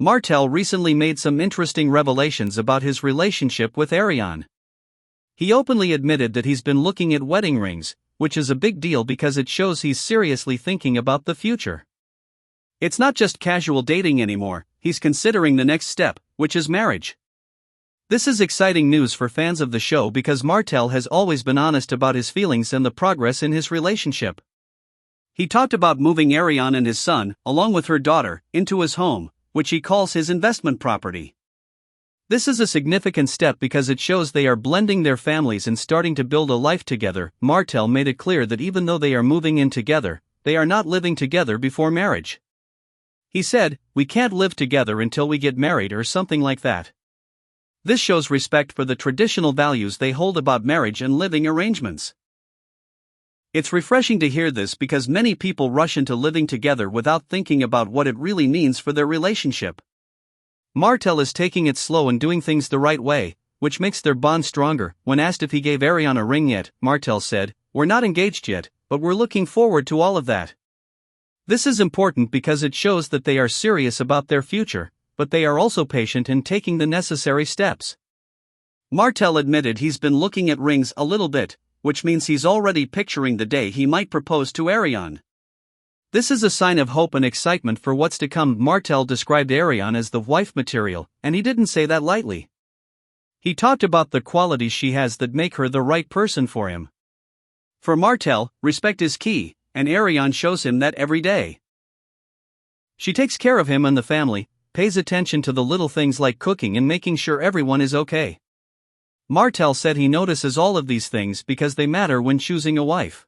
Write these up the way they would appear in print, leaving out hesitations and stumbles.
Martell recently made some interesting revelations about his relationship with Ariane. He openly admitted that he's been looking at wedding rings, which is a big deal because it shows he's seriously thinking about the future. It's not just casual dating anymore, he's considering the next step, which is marriage. This is exciting news for fans of the show because Martell has always been honest about his feelings and the progress in his relationship. He talked about moving Ariane and his son, along with her daughter, into his home, which he calls his investment property. This is a significant step because it shows they are blending their families and starting to build a life together. Martell made it clear that even though they are moving in together, they are not living together before marriage. He said, "We can't live together until we get married," or something like that. This shows respect for the traditional values they hold about marriage and living arrangements. It's refreshing to hear this because many people rush into living together without thinking about what it really means for their relationship. Martell is taking it slow and doing things the right way, which makes their bond stronger. When asked if he gave Ariane a ring yet, Martell said, "We're not engaged yet, but we're looking forward to all of that." This is important because it shows that they are serious about their future, but they are also patient in taking the necessary steps. Martell admitted he's been looking at rings a little bit, which means he's already picturing the day he might propose to Ariane. This is a sign of hope and excitement for what's to come. Martell described Ariane as the wife material, and he didn't say that lightly. He talked about the qualities she has that make her the right person for him. For Martell, respect is key, and Ariane shows him that every day. She takes care of him and the family, pays attention to the little things like cooking and making sure everyone is okay. Martell said he notices all of these things because they matter when choosing a wife.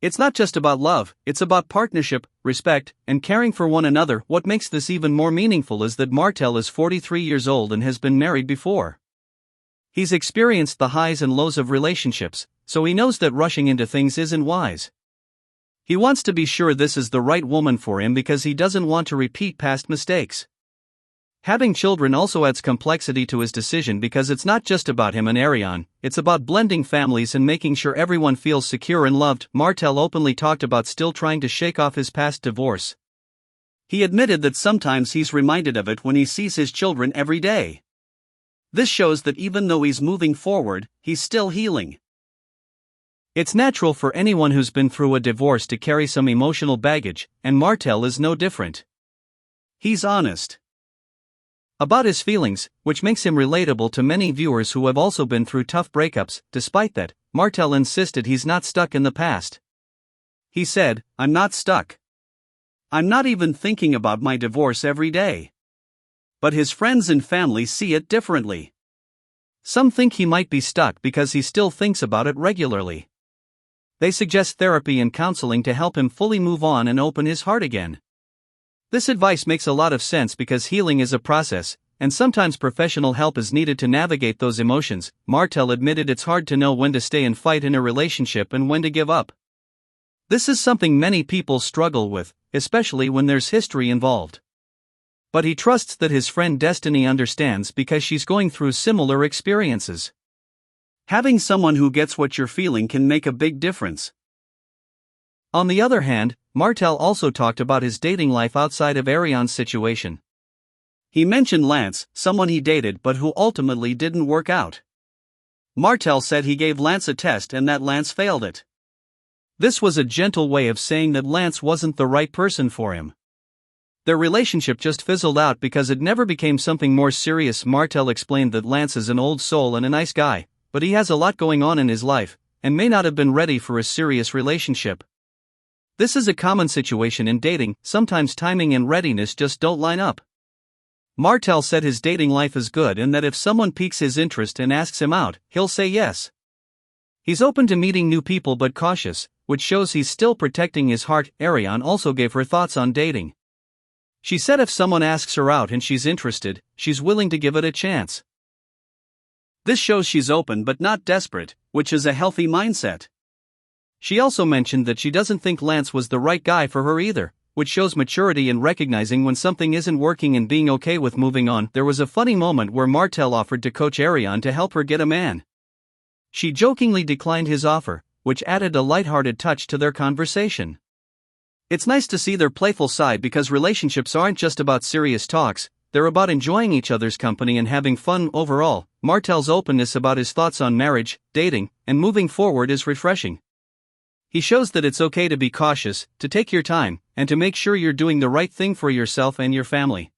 It's not just about love, it's about partnership, respect, and caring for one another. What makes this even more meaningful is that Martell is 43 years old and has been married before. He's experienced the highs and lows of relationships, so he knows that rushing into things isn't wise. He wants to be sure this is the right woman for him because he doesn't want to repeat past mistakes. Having children also adds complexity to his decision because it's not just about him and Ariane, it's about blending families and making sure everyone feels secure and loved. Martell openly talked about still trying to shake off his past divorce. He admitted that sometimes he's reminded of it when he sees his children every day. This shows that even though he's moving forward, he's still healing. It's natural for anyone who's been through a divorce to carry some emotional baggage, and Martell is no different. He's honest about his feelings, which makes him relatable to many viewers who have also been through tough breakups. Despite that, Martell insisted he's not stuck in the past. He said, "I'm not stuck. I'm not even thinking about my divorce every day." But his friends and family see it differently. Some think he might be stuck because he still thinks about it regularly. They suggest therapy and counseling to help him fully move on and open his heart again. This advice makes a lot of sense because healing is a process, and sometimes professional help is needed to navigate those emotions. Martell admitted it's hard to know when to stay and fight in a relationship and when to give up. This is something many people struggle with, especially when there's history involved. But he trusts that his friend Destiny understands because she's going through similar experiences. Having someone who gets what you're feeling can make a big difference. On the other hand, Martell also talked about his dating life outside of Ariane's situation. He mentioned Lance, someone he dated but who ultimately didn't work out. Martell said he gave Lance a test and that Lance failed it. This was a gentle way of saying that Lance wasn't the right person for him. Their relationship just fizzled out because it never became something more serious. Martell explained that Lance is an old soul and a nice guy, but he has a lot going on in his life, and may not have been ready for a serious relationship. This is a common situation in dating, sometimes timing and readiness just don't line up. Martell said his dating life is good and that if someone piques his interest and asks him out, he'll say yes. He's open to meeting new people but cautious, which shows he's still protecting his heart. Ariane also gave her thoughts on dating. She said if someone asks her out and she's interested, she's willing to give it a chance. This shows she's open but not desperate, which is a healthy mindset. She also mentioned that she doesn't think Lance was the right guy for her either, which shows maturity in recognizing when something isn't working and being okay with moving on. There was a funny moment where Martell offered to coach Ariane to help her get a man. She jokingly declined his offer, which added a lighthearted touch to their conversation. It's nice to see their playful side because relationships aren't just about serious talks, they're about enjoying each other's company and having fun overall. Martell's openness about his thoughts on marriage, dating, and moving forward is refreshing. He shows that it's okay to be cautious, to take your time, and to make sure you're doing the right thing for yourself and your family.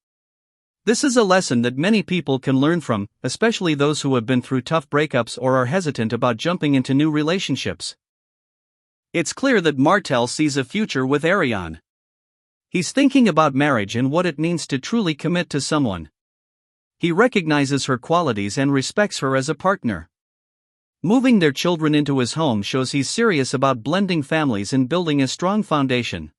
This is a lesson that many people can learn from, especially those who have been through tough breakups or are hesitant about jumping into new relationships. It's clear that Martell sees a future with Ariane. He's thinking about marriage and what it means to truly commit to someone. He recognizes her qualities and respects her as a partner. Moving their children into his home shows he's serious about blending families and building a strong foundation.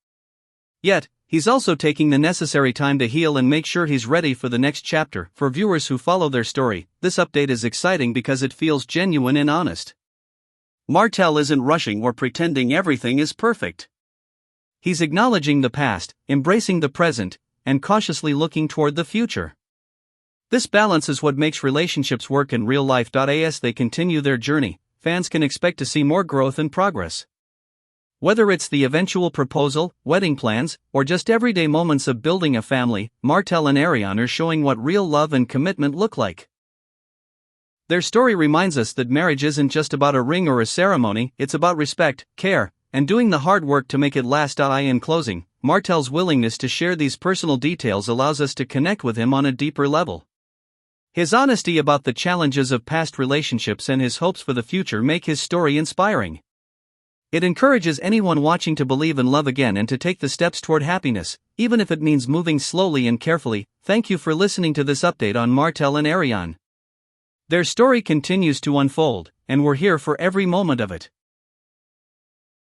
Yet, he's also taking the necessary time to heal and make sure he's ready for the next chapter. For viewers who follow their story, this update is exciting because it feels genuine and honest. Martell isn't rushing or pretending everything is perfect. He's acknowledging the past, embracing the present, and cautiously looking toward the future. This balance is what makes relationships work in real life. As they continue their journey, fans can expect to see more growth and progress. Whether it's the eventual proposal, wedding plans, or just everyday moments of building a family, Martell and Ariane are showing what real love and commitment look like. Their story reminds us that marriage isn't just about a ring or a ceremony, it's about respect, care, and doing the hard work to make it last. In closing, Martell's willingness to share these personal details allows us to connect with him on a deeper level. His honesty about the challenges of past relationships and his hopes for the future make his story inspiring. It encourages anyone watching to believe in love again and to take the steps toward happiness, even if it means moving slowly and carefully. Thank you for listening to this update on Martell and Ariane. Their story continues to unfold, and we're here for every moment of it.